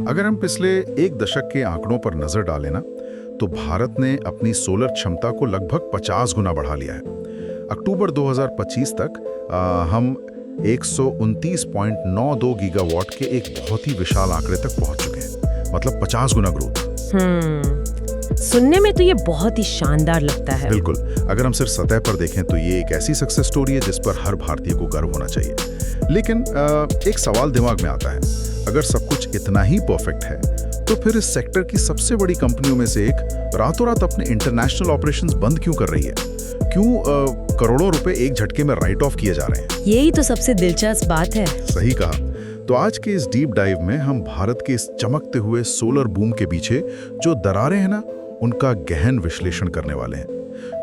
अगर हम पिछले एक दशक के आंकड़ों पर नजर डालें ना, तो भारत ने अपनी सोलर क्षमता को लगभग 50 गुना बढ़ा लिया है। अक्टूबर 2025 तक हम 129.92 गीगावाट के एक बहुत ही विशाल आंकड़े तक पहुंच चुके हैं, मतलब 50 गुना ग्रोथ। सुनने में तो ये बहुत ही शानदार लगता है। बिल्कुल, अगर हम सिर्फ सतह पर देखें तो ये एक ऐसी सक्सेस स्टोरी है जिस पर हर भारतीय को गर्व होना चाहिए। लेकिन एक सवाल दिमाग में आता है, अगर सब कुछ इतना ही परफेक्ट है तो फिर इस सेक्टर की सबसे बड़ी कंपनियों में से एक रातों रात अपने इंटरनेशनल ऑपरेशंस बंद क्यों कर रही है? क्यों करोड़ों रुपए एक झटके में राइट ऑफ किए जा रहे हैं? यही तो सबसे दिलचस्प बात है। सही कहा। तो आज के इस डीप डाइव में हम भारत के इस चमकते हुए सोलर बूम के पीछे जो दरारें हैं ना, उनका गहन विश्लेषण करने वाले हैं।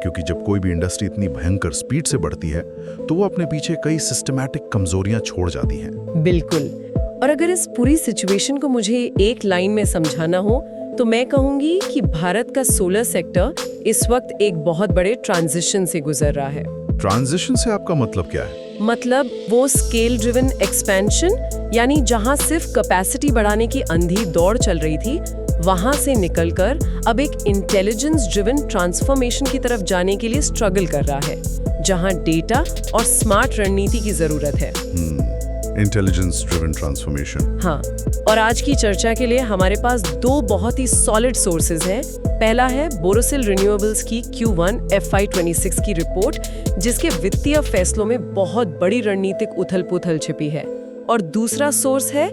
क्योंकि जब कोई भी इंडस्ट्री इतनी भयंकर स्पीड से बढ़ती है तो वो अपने पीछे कई सिस्टमैटिक कमजोरियां छोड़ जाती हैं। बिल्कुल। और अगर इस पूरी सिचुएशन को मुझे एक लाइन में समझाना हो तो मैं कहूंगी कि भारत का सोलर सेक्टर इस वक्त एक बहुत बड़े ट्रांजिशन से गुजर रहा है। ट्रांजिशन से आपका मतलब क्या है? मतलब वो स्केल ड्रिवन एक्सपेंशन, यानी जहां सिर्फ कैपेसिटी बढ़ाने की अंधी दौड़ चल रही थी, वहां से निकलकर अब एक इंटेलिजेंस ड्रिवन ट्रांसफॉर्मेशन की तरफ जाने के लिए स्ट्रगल कर रहा है, जहां डेटा और स्मार्ट रणनीति की जरूरत है। Intelligence driven transformation. हाँ, और आज की चर्चा के लिए हमारे पास दो बहुत ही सॉलिड सोर्सेज हैं। पहला है बोरोसिल रिन्यूएबल्स की Q1 FY26 की रिपोर्ट, जिसके वित्तीय फैसलों में बहुत बड़ी रणनीतिक उथल-पुथल छिपी है। और दूसरा सोर्स है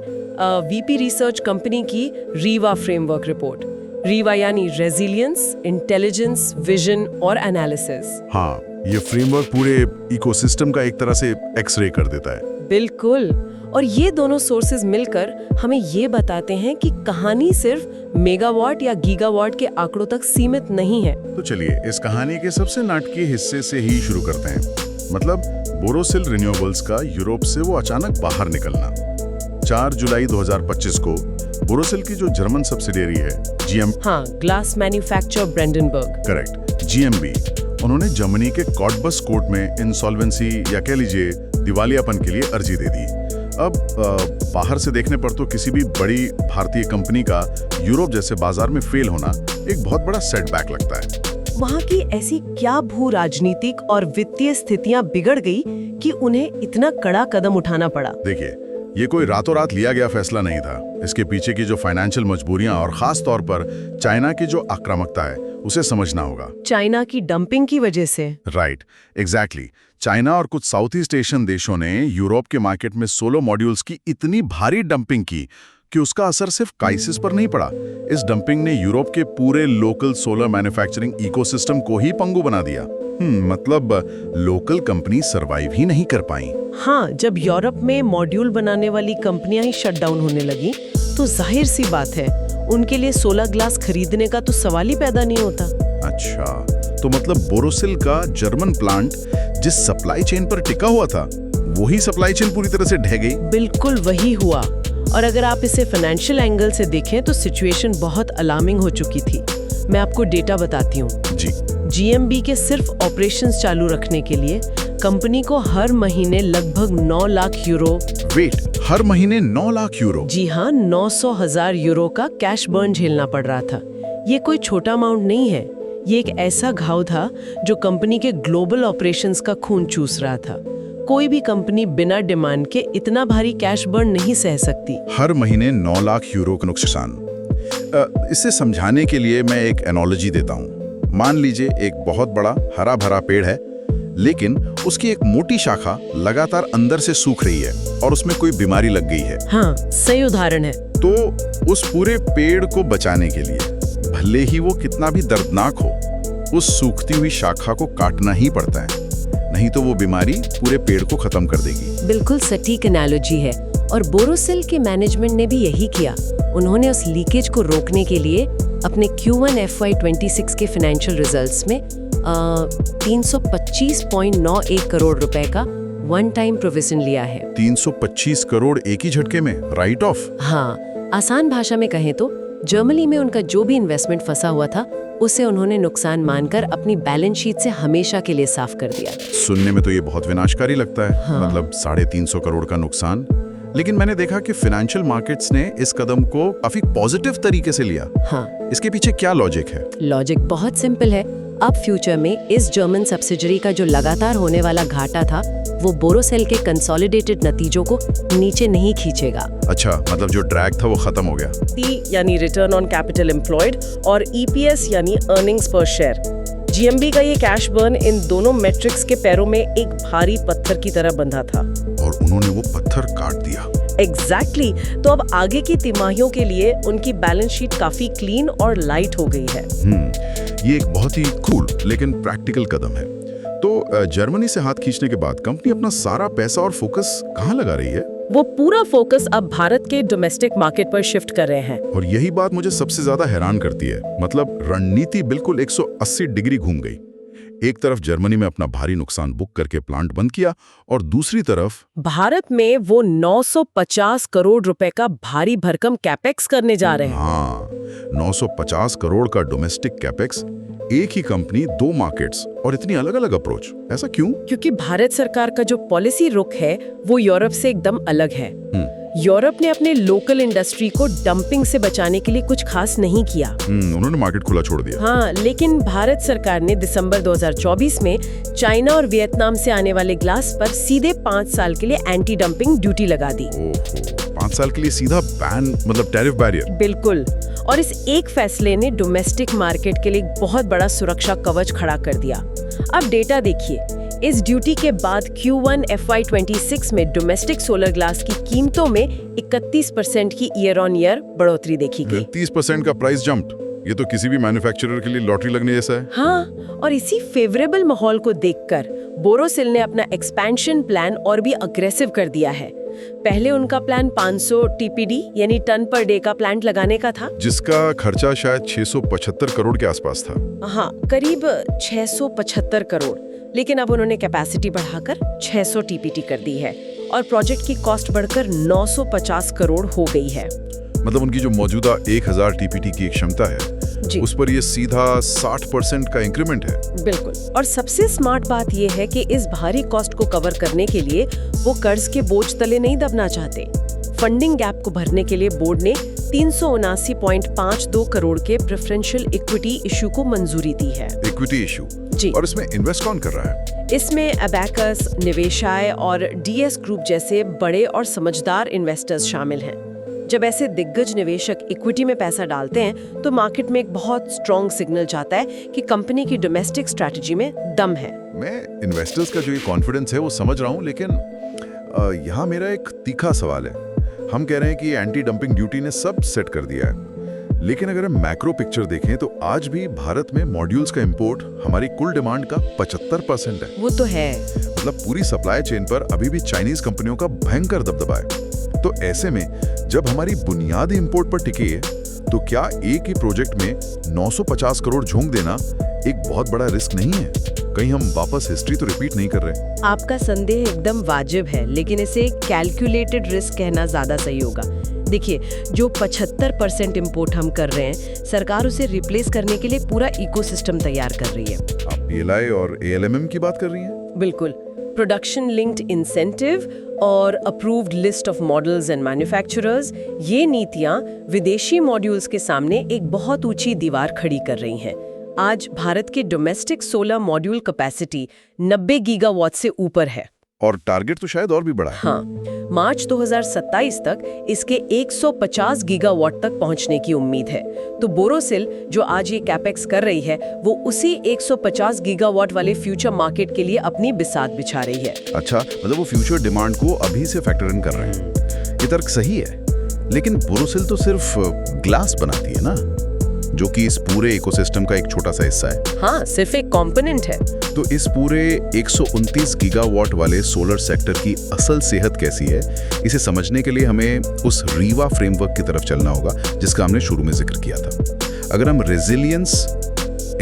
VP रिसर्च कंपनी की रीवा फ्रेमवर्क रिपोर्ट। रीवा यानी रेजिलियंस, इंटेलिजेंस, विजन और एनालिसिस। हाँ, ये फ्रेमवर्क पूरे इकोसिस्टम का एक तरह से एक्सरे कर देता है। बिल्कुल। और ये दोनों सोर्सेज मिलकर हमें ये बताते हैं कि कहानी सिर्फ मेगावाट या गीगावाट के आंकड़ों तक सीमित नहीं है। तो चलिए इस कहानी के सबसे नाटकीय हिस्से से ही शुरू करते हैं। मतलब बोरोसिल रिन्यूएबल्स का यूरोप से वो अचानक बाहर निकलना। 4 जुलाई 2025 को बोरोसिल की जो जर्मन सब्सिडियरी है हाँ, ग्लास मैन्युफैक्चर ब्रेंडनबर्ग, करेक्ट, GmbH, उन्होंने जर्मनी के कॉर्टबस कोर्ट में इंसॉल्वेंसी या कह लीजिए दिवालियापन के लिए अर्जी दे दी। अब बाहर से देखने पर तो किसी भी बड़ी भारतीय कंपनी का यूरोप जैसे बाजार में फेल होना एक बहुत बड़ा सेटबैक लगता है। वहाँ की ऐसी क्या भू राजनीतिक और वित्तीय स्थितियां बिगड़ गई कि उन्हें इतना कड़ा कदम उठाना पड़ा? देखिए, ये कोई रातों रात लिया गया फैसला नहीं था। इसके पीछे की जो फाइनेंशियल मजबूरियां और खास तौर पर चाइना की जो आक्रामकता है, उसे समझना होगा। चाइना की डंपिंग की वजह से? Right, exactly. चाइना और कुछ साउथ ईस्ट एशियन देशों ने यूरोप के मार्केट में सोलर मॉड्यूल्स की इतनी भारी डंपिंग की कि उसका असर सिर्फ काइसिस पर नहीं पड़ा। इस डंपिंग ने यूरोप के पूरे लोकल सोलर मैन्युफैक्चरिंग इकोसिस्टम को ही पंगु बना दिया। मतलब लोकल कंपनी सरवाइव ही नहीं कर पाई। हाँ, जब यूरोप में मॉड्यूल बनाने वाली कंपनियां ही शट डाउन होने लगी तो जाहिर सी बात है उनके लिए सोलर ग्लास खरीदने का तो सवाल ही पैदा नहीं होता। अच्छा, तो मतलब बोरोसिल का जर्मन प्लांट जिस सप्लाई चेन पर टिका हुआ था, वही सप्लाई चेन पूरी तरह से ढह गई। बिल्कुल वही हुआ। और अगर आप इसे फाइनेंशियल एंगल से देखें तो सिचुएशन बहुत अलार्मिंग हो चुकी थी। मैं आपको डेटा बताती हूँ जी। GmbH के सिर्फ ऑपरेशंस चालू रखने के लिए कंपनी को हर महीने लगभग 9 लाख यूरो। वेट, हर महीने 9 लाख यूरो? जी हाँ, 900,000 यूरो का कैश बर्न झेलना पड़ रहा था। ये कोई छोटा अमाउंट नहीं है। ये एक ऐसा घाव था जो कंपनी के ग्लोबल ऑपरेशंस का खून चूस रहा था। कोई भी कंपनी बिना डिमांड के इतना भारी कैश बर्न नहीं सह सकती। हर महीने 9 लाख यूरो का नुकसान। इसे समझाने के लिए मैं एक एनालॉजी देता हूँ। मान लीजिए एक बहुत बड़ा हरा भरा पेड़ है, लेकिन उसकी एक मोटी शाखा लगातार अंदर से सूख रही है और उसमें कोई बीमारी लग गई है। हाँ, सही उदाहरण है। तो उस पूरे पेड़ को बचाने के लिए भले ही वो कितना भी दर्दनाक हो, उस सूखती हुई शाखा को काटना ही पड़ता है, नहीं तो वो बीमारी पूरे पेड़ को खत्म कर देगी। बिल्कुल सटीक एनालॉजी है। और बोरोसिल के मैनेजमेंट ने भी यही किया। उन्होंने उस लीकेज को रोकने के लिए अपने Q1 FY26 के फाइनेंशियल रिजल्ट्स में 325.91 करोड़ रुपए का वन टाइम प्रोविजन लिया है। 325 करोड़ एक ही झटके में राइट ऑफ? हाँ, आसान भाषा में कहें तो जर्मनी में उनका जो भी इन्वेस्टमेंट फंसा हुआ था, उसे उन्होंने नुकसान मानकर अपनी बैलेंस शीट से हमेशा के लिए साफ कर दिया। सुनने में तो ये बहुत विनाशकारी लगता है। हाँ। मतलब 350 करोड़ का नुकसान। लेकिन मैंने देखा कि फाइनेंशियल मार्केट्स ने इस कदम को काफी पॉजिटिव तरीके से लिया। हाँ, इसके पीछे क्या लॉजिक है? लॉजिक बहुत सिंपल है। अब फ्यूचर में इस जर्मन सब्सिडरी का जो लगातार होने वाला घाटा था वो बोरोसिल के कंसोलिडेटेड नतीजों को नीचे नहीं खींचेगा। अच्छा, मतलब जो ड्रैग था वो खत्म हो गया। यानी रिटर्न ऑन कैपिटल एम्प्लॉयड और ईपीएस यानी अर्निंग्स पर शेयर, जीएमबी का ये कैश बर्न इन दोनों मैट्रिक्स के पैरों में एक भारी पत्थर की तरह बंधा था। और उन्होंने वो पत्थर काट दिया। एग्जैक्टली तो अब आगे की तिमाहियों के लिए उनकी बैलेंस शीट काफी क्लीन और लाइट हो गई है। ये एक बहुत ही कूल लेकिन प्रैक्टिकल कदम है। तो जर्मनी से हाथ खींचने के बाद कंपनी अपना सारा पैसा और फोकस कहाँ लगा रही है? वो पूरा फोकस अब भारत के डोमेस्टिक मार्केट पर शिफ्ट कर रहे हैं। और यही बात मुझे सबसे ज्यादा हैरान करती है। मतलब रणनीति बिल्कुल 180 डिग्री घूम गई। एक तरफ जर्मनी में अपना भारी नुकसान बुक करके प्लांट बंद किया और दूसरी तरफ भारत में वो 950 करोड़ रुपए का भारी भरकम कैपेक्स करने जा रहे हैं। हाँ, 950 करोड़ का डोमेस्टिक कैपेक्स, एक ही कंपनी, दो मार्केट्स और इतनी अलग अलग अप्रोच। ऐसा क्यों? क्योंकि भारत सरकार का जो पॉलिसी रुख है वो यूरोप से एकदम अलग है। यूरोप ने अपने लोकल इंडस्ट्री को डंपिंग से बचाने के लिए कुछ खास नहीं किया। उन्होंने मार्केट खुला छोड़ दिया। हाँ, लेकिन भारत सरकार ने दिसंबर 2024 में चाइना और वियतनाम से आने वाले ग्लास पर सीधे 5 साल के लिए एंटी डंपिंग ड्यूटी लगा दी। 5 साल के लिए सीधा बैन, मतलब टैरिफ बैरियर। बिल्कुल। और इस एक फैसले ने डोमेस्टिक मार्केट के लिए एक बहुत बड़ा सुरक्षा कवच खड़ा कर दिया। अब डेटा देखिए, इस ड्यूटी के बाद Q1 FY26 में डोमेस्टिक सोलर ग्लास की कीमतों में 31% की ईयर ऑन ईयर बढ़ोतरी देखी गई। 30% का प्राइस जंप, ये तो किसी भी मैन्युफैक्चरर के लिए लॉटरी लगने जैसा है। हाँ, और इसी फेवरेबल माहौल को देखकर बोरोसिल ने अपना एक्सपेंशन प्लान और भी अग्रेसिव कर दिया है। पहले उनका प्लान 500 टीपीडी यानी टन पर डे का प्लांट लगाने का था, जिसका खर्चा शायद 675 करोड़ के आसपास था। हाँ, करीब 675 करोड़। लेकिन अब उन्होंने कैपेसिटी बढ़ाकर 600 टीपीटी कर दी है और प्रोजेक्ट की कॉस्ट बढ़कर 950 करोड़ हो गई है। मतलब उनकी जो मौजूदा 1000 टीपीटी की क्षमता है जी, उस पर ये सीधा 60% का इंक्रीमेंट है। बिल्कुल। और सबसे स्मार्ट बात ये है कि इस भारी कॉस्ट को कवर करने के लिए वो कर्ज के बोझ तले नहीं दबना चाहते। फंडिंग गैप को भरने के लिए बोर्ड ने 379.52 करोड़ के प्रेफरेंशियल इक्विटी इशू को मंजूरी दी है। इक्विटी इशू जी। और इसमें इन्वेस्ट कौन कर रहा है? इसमें अबैकस, निवेशाय और डीएस ग्रुप जैसे बड़े और समझदार इन्वेस्टर्स शामिल हैं। जब ऐसे दिग्गज निवेशक इक्विटी में पैसा डालते हैं तो मार्केट में एक बहुत स्ट्रॉन्ग सिग्नल जाता है कि कंपनी की डोमेस्टिक स्ट्रैटेजी में दम है। मैं इन्वेस्टर्स का जो ये कॉन्फिडेंस है वो समझ रहा हूँ, लेकिन यहाँ मेरा एक तीखा सवाल है। हम कह रहे हैं कि एंटी डंपिंग ड्यूटी ने सब सेट कर दिया है, लेकिन अगर हम मैक्रो पिक्चर देखें तो आज भी भारत में मॉड्यूल्स का इंपोर्ट हमारी कुल डिमांड का 75% है। वो तो है। मतलब पूरी सप्लाई चेन पर अभी भी चाइनीज कंपनियों का भयंकर दबदबा है। तो ऐसे में जब हमारी बुनियादी इंपोर्ट पर टिकी है तो क्या एक ही प्रोजेक्ट में 950 करोड़ झोंक देना एक बहुत बड़ा रिस्क नहीं है? कहीं हम वापस हिस्ट्री तो रिपीट नहीं कर रहे? आपका संदेह एकदम वाजिब है, लेकिन इसे कैलकुलेटेड रिस्क कहना ज्यादा सही होगा। देखिए, जो 75% इंपोर्ट हम कर रहे हैं, सरकार उसे रिप्लेस करने के लिए पूरा इकोसिस्टम तैयार कर रही है। आप PLI और ALMM की बात कर रही हैं? बिल्कुल। प्रोडक्शन लिंक्ड इंसेंटिव और approved list of models and manufacturers, ये नीतियां विदेशी मॉड्यूल्स के सामने एक बहुत ऊंची दीवार खड़ी कर रही हैं। आज भारत के domestic solar module capacity 90 gigawatt से ऊपर है और टारगेट तो शायद और भी बड़ा है। हाँ, मार्च 2027 तक इसके 150 गीगावाट तक पहुंचने की उम्मीद है। तो बोरोसिल जो आज ये कैपेक्स कर रही है वो उसी 150 गीगावाट वाले फ्यूचर मार्केट के लिए अपनी बिसात बिछा रही है। अच्छा, मतलब वो फ्यूचर डिमांड को अभी से फैक्टर इन कर रहे हैं। ये तर्क सही है, लेकिन बोरोसिल तो सिर्फ ग्लास बनाती है ना, जो कि इस पूरे इकोसिस्टम का एक छोटा सा हिस्सा है। हाँ, सिर्फ एक कंपोनेंट है। तो इस पूरे 129 गीगावाट वाले सोलर सेक्टर की असल सेहत कैसी है, इसे समझने के लिए हमें उस रीवा फ्रेमवर्क की तरफ चलना होगा जिसका हमने शुरू में जिक्र किया था। अगर हम रेजिलियंस,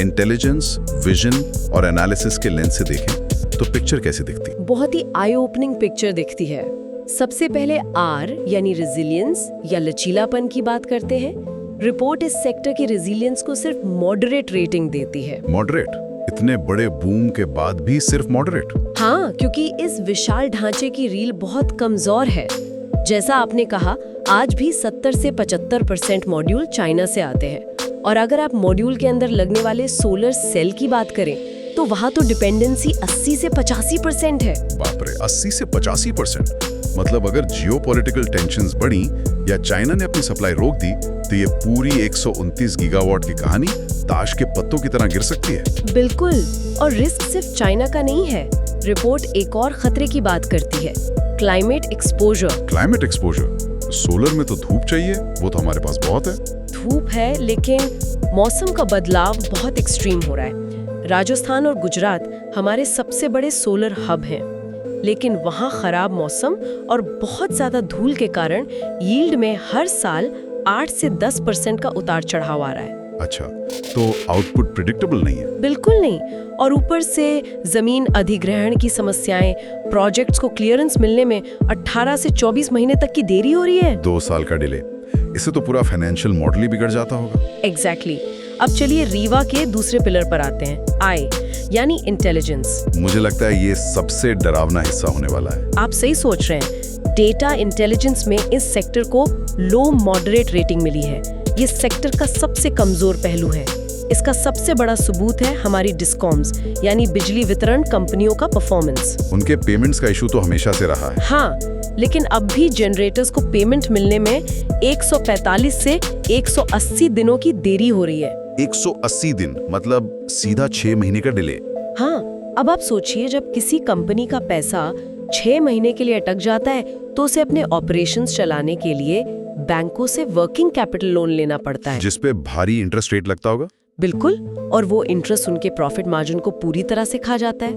इंटेलिजेंस, विजन और एनालिसिस के लेंस से देखें तो पिक्चर कैसी दिखती? बहुत ही आई ओपनिंग पिक्चर दिखती है। सबसे पहले R यानी रेजिलियंस या लचीलापन की बात करते हैं। रिपोर्ट इस सेक्टर की रेजिलियंस को सिर्फ मॉडरेट रेटिंग देती है। मॉडरेट? इतने बड़े बूम के बाद भी सिर्फ मॉडरेट? हाँ, क्योंकि इस विशाल ढांचे की रील बहुत कमजोर है। जैसा आपने कहा, आज भी 70 से 75% मॉड्यूल चाइना से आते हैं। और अगर आप मॉड्यूल के अंदर लगने वाले सोलर सेल की बात करें तो वहाँ तो डिपेंडेंसी 80 से 85% है। बाप रे, 80 से 85%। मतलब अगर जियोपॉलिटिकल टेंशंस बढ़ी या चाइना ने अपनी सप्लाई रोक दी तो ये पूरी 129 गीगावाट की कहानी ताश के पत्तों की तरह गिर सकती है। बिल्कुल, और रिस्क सिर्फ चाइना का नहीं है। रिपोर्ट एक और खतरे की बात करती है, climate exposure. Climate exposure? Solar में तो धूप चाहिए, वो तो हमारे पास बहुत है। धूप है, लेकिन मौसम का बदलाव बहुत एक्सट्रीम हो रहा है। राजस्थान और गुजरात हमारे सबसे बड़े सोलर हब हैं, लेकिन वहाँ खराब मौसम और बहुत ज्यादा धूल के कारण यील्ड में हर साल 8 से 10% का उतार चढ़ाव आ रहा है। अच्छा, तो आउटपुट प्रिडिक्टेबल नहीं है? बिल्कुल नहीं, और ऊपर से जमीन अधिग्रहण की समस्याएं, प्रोजेक्ट्स को क्लियरेंस मिलने में 18 से 24 महीने तक की देरी हो रही है। 2 साल का डिले, इससे तो पूरा फाइनेंशियल मॉडल ही बिगड़ जाता होगा। एग्जैक्टली। अब चलिए रीवा के दूसरे पिलर पर आते हैं, आई यानी इंटेलिजेंस। मुझे लगता है ये सबसे डरावना हिस्सा होने वाला है। आप सही सोच रहे हैं। डेटा इंटेलिजेंस में इस सेक्टर को लो मॉडरेट रेटिंग मिली है। ये सेक्टर का सबसे कमजोर पहलू है। इसका सबसे बड़ा सबूत है हमारी डिस्कॉम्स यानी बिजली वितरण कंपनियों का परफॉर्मेंस। उनके पेमेंट्स का इशू तो हमेशा से रहा है। हाँ, लेकिन अब भी जनरेटर्स को पेमेंट मिलने में 145 से 180 दिनों की देरी हो रही है। 180 दिन, मतलब सीधा 6 महीने का डिले। हाँ, अब आप सोचिए, जब किसी कंपनी का पैसा 6 महीने के लिए अटक जाता है तो उसे अपने ऑपरेशंस चलाने के लिए बैंकों से वर्किंग कैपिटल लोन लेना पड़ता है, जिस पे भारी इंटरेस्ट रेट लगता होगा। बिल्कुल, और वो इंटरेस्ट उनके प्रॉफिट मार्जिन को पूरी तरह से खा जाता है।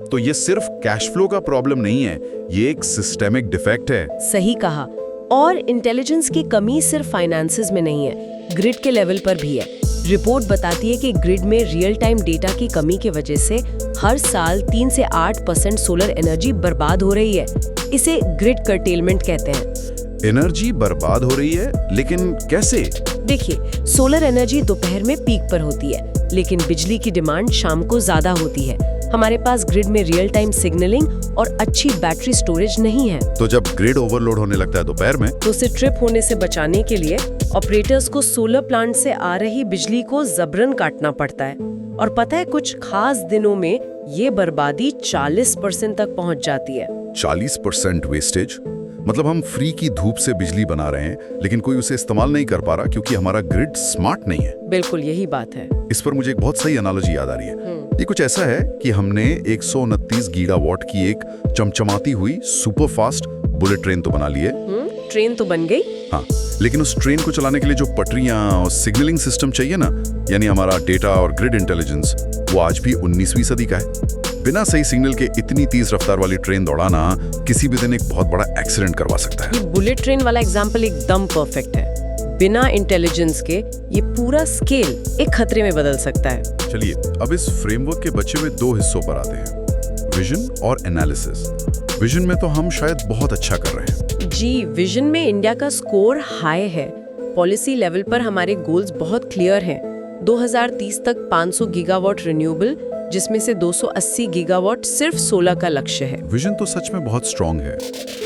तो ये सिर्फ कैश फ्लो का प्रॉब्लम नहीं है, ये एक सिस्टेमिक डिफेक्ट है। सही कहा। और इंटेलिजेंस की कमी सिर्फ फाइनेंसेस में नहीं है, ग्रिड के लेवल पर भी है। रिपोर्ट बताती है कि ग्रिड में रियल टाइम डेटा की कमी की वजह से हर साल 3 से 8% सोलर एनर्जी बर्बाद हो रही है। इसे ग्रिड कर्टेलमेंट कहते हैं। एनर्जी बर्बाद हो रही है, लेकिन कैसे? देखिए, सोलर एनर्जी दोपहर में पीक पर होती है, लेकिन बिजली की डिमांड शाम को ज्यादा होती है। हमारे पास ग्रिड में रियल टाइम सिग्नलिंग और अच्छी बैटरी स्टोरेज नहीं है। तो जब ग्रिड ओवरलोड होने लगता है दोपहर में, तो उसे ट्रिप होने से बचाने के लिए ऑपरेटर्स को सोलर प्लांट से आ रही बिजली को जबरन काटना पड़ता है। और पता है, कुछ खास दिनों में ये बर्बादी 40% तक पहुंच जाती है। 40% वेस्टेज? मतलब हम फ्री की धूप से बिजली बना रहे हैं, लेकिन कोई उसे इस्तेमाल नहीं कर पा रहा क्योंकि हमारा ग्रिड स्मार्ट नहीं है। बिल्कुल यही बात है। इस पर मुझे एक बहुत सही एनालॉजी याद आ रही है। ये कुछ ऐसा है कि हमने 129 गीगावाट की एक चमचमाती हुई सुपर फास्ट बुलेट ट्रेन तो बना ली है। ट्रेन तो बन गई, हाँ, लेकिन उस ट्रेन को चलाने के लिए जो पटरियां और सिग्नलिंग सिस्टम चाहिए ना, यानी हमारा डेटा और ग्रिड इंटेलिजेंस, वो आज भी 19वीं सदी का है। बिना सही सिग्नल के इतनी तेज रफ्तार वाली ट्रेन दौड़ाना किसी भी दिन एक बहुत बड़ा एक्सीडेंट करवा सकता है। ये बुलेट ट्रेन वाला एग्जाम्पल एकदम परफेक्ट है। बिना इंटेलिजेंस के ये पूरा स्केल एक खतरे में बदल सकता है। चलिए, अब इस फ्रेमवर्क के बचे हुए 2 हिस्सों पर आते हैं, विजन और एनालिसिस। विजन में तो हम शायद बहुत अच्छा कर रहे हैं। जी, विजन में इंडिया का स्कोर हाई है। पॉलिसी लेवल पर हमारे गोल्स बहुत क्लियर हैं। 2030 तक 500 गीगावाट रिन्यूएबल, जिसमें से 280 गीगावाट सिर्फ सोलर का लक्ष्य है। विजन तो सच में बहुत स्ट्रांग है,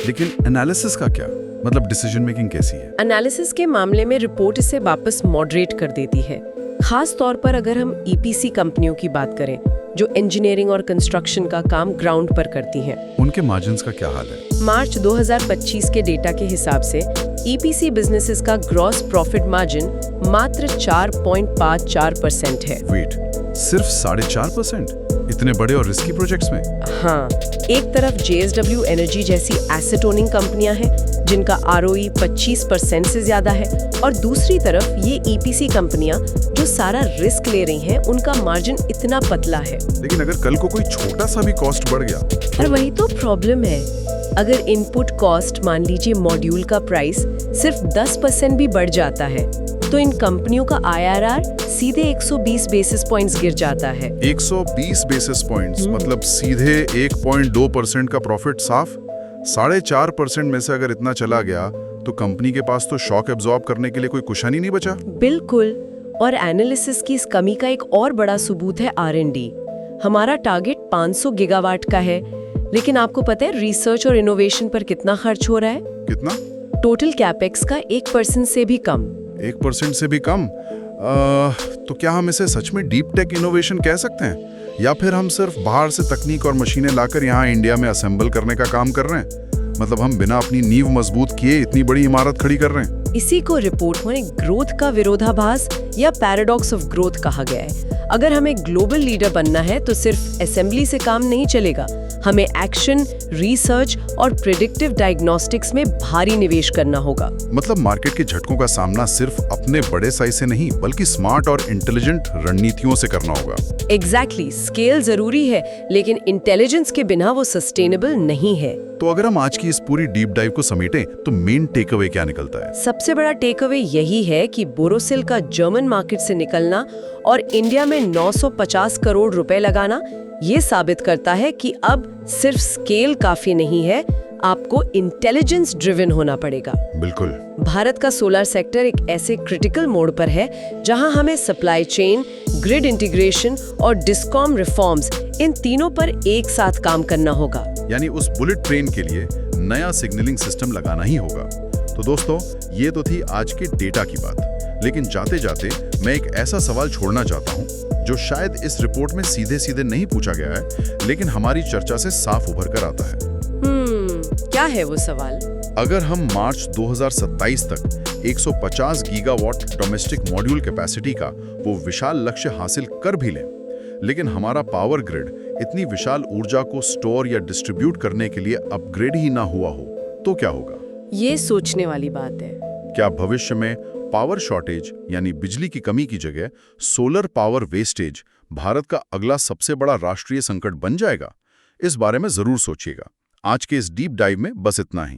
लेकिन एनालिसिस का क्या? मतलब डिसीजन मेकिंग कैसी है? एनालिसिस के मामले में रिपोर्ट इसे वापस मॉडरेट कर देती है, खास तौर पर अगर हम ईपीसी कंपनियों की बात करें जो इंजीनियरिंग और कंस्ट्रक्शन का काम ग्राउंड पर करती हैं। उनके मार्जिन्स का क्या हाल है? मार्च 2025 के डेटा के हिसाब से ईपीसी बिजनेसेस का ग्रॉस प्रॉफिट मार्जिन मात्र 4.54% है। वेट, सिर्फ 4.5%? इतने बड़े और रिस्की प्रोजेक्ट्स में? हाँ, एक तरफ JSW एनर्जी जैसी एसेट ओनिंग कंपनियां हैं जिनका ROE 25% से ज्यादा है, और दूसरी तरफ ये ईपीसी कंपनियां जो सारा रिस्क ले रही हैं, उनका मार्जिन इतना पतला है। लेकिन अगर कल को कोई छोटा सा भी कॉस्ट बढ़ गया? और वही तो प्रॉब्लम है। अगर इनपुट कॉस्ट, मान लीजिए मॉड्यूल का प्राइस, सिर्फ 10% भी बढ़ जाता है तो इन कंपनियों का IRR सीधे 120 बेसिस पॉइंट्स गिर जाता है। 120 बेसिस पॉइंट्स, मतलब सीधे 1.2% का प्रॉफिट साफ। 4.5% में से अगर इतना चला गया तो कंपनी के पास तो शॉक एब्जॉर्ब करने के लिए कोई कुशन ही नहीं बचा। बिल्कुल, और एनालिसिस की इस कमी का एक और बड़ा सबूत है R&D। हमारा टारगेट 500 गीगावाट का है, लेकिन आपको पता है रिसर्च और इनोवेशन पर कितना खर्च हो रहा है? कितना? टोटल कैपेक्स का 1% से भी कम। 1% से भी कम? तो क्या हम इसे सच में डीप टेक इनोवेशन कह सकते हैं, या फिर हम सिर्फ बाहर से तकनीक और मशीनें लाकर यहाँ इंडिया में असेंबल करने का काम कर रहे हैं? मतलब हम बिना अपनी नींव मजबूत किए इतनी बड़ी इमारत खड़ी कर रहे हैं? इसी को रिपोर्ट में ग्रोथ का विरोधाभास या पैराडॉक्स ऑफ ग्रोथ कहा गया है। अगर हमें ग्लोबल लीडर बनना है तो सिर्फ असेंबली से काम नहीं चलेगा। हमें एक्शन, रिसर्च और प्रिडिक्टिव डायग्नोस्टिक्स में भारी निवेश करना होगा। मतलब मार्केट के झटकों का सामना सिर्फ अपने बड़े साइज से नहीं, बल्कि स्मार्ट और इंटेलिजेंट रणनीतियों से करना होगा। एग्जैक्टली, स्केल जरूरी है, लेकिन इंटेलिजेंस के बिना वो सस्टेनेबल नहीं है। तो अगर हम आज की इस पूरी डीप डाइव को समेटें तो मेन टेक अवे क्या निकलता है? सबसे बड़ा टेक अवे यही है कि बोरोसिल का जर्मन मार्केट से निकलना और इंडिया में 950 करोड़ रुपए लगाना ये साबित करता है कि अब सिर्फ स्केल काफी नहीं है, आपको इंटेलिजेंस ड्रिवन होना पड़ेगा। बिल्कुल। भारत का सोलर सेक्टर एक ऐसे क्रिटिकल मोड़ पर है जहां हमें सप्लाई चेन, ग्रिड इंटीग्रेशन और डिस्कॉम रिफॉर्म्स, इन तीनों पर एक साथ काम करना होगा। यानी उस बुलेट ट्रेन के लिए नया सिग्नलिंग सिस्टम लगाना ही होगा। तो दोस्तों, ये तो थी आज के डेटा की बात, लेकिन जाते जाते मैं एक ऐसा सवाल छोड़ना चाहता हूँ जो शायद इस रिपोर्ट में सीधे सीधे नहीं पूछा गया है, लेकिन हमारी चर्चा से साफ उभर कर आता है। क्या है वो सवाल? अगर हम मार्च 2027 तक 150 गीगावाट डोमेस्टिक मॉड्यूल कैपेसिटी का वो विशाल लक्ष्य हासिल कर भी लें, लेकिन हमारा पावर ग्रिड इतनी विशाल ऊर्जा को स्टोर या डिस्ट्रीब्यूट करने के लिए अपग्रेड ही ना हुआ हो, तो क्या होगा? ये सोचने वाली बात है। क्या भविष्य में पावर शॉर्टेज यानी बिजली की कमी की जगह सोलर पावर वेस्टेज भारत का अगला सबसे बड़ा राष्ट्रीय संकट बन जाएगा? इस बारे में जरूर सोचिएगा। आज के इस डीप डाइव में बस इतना ही।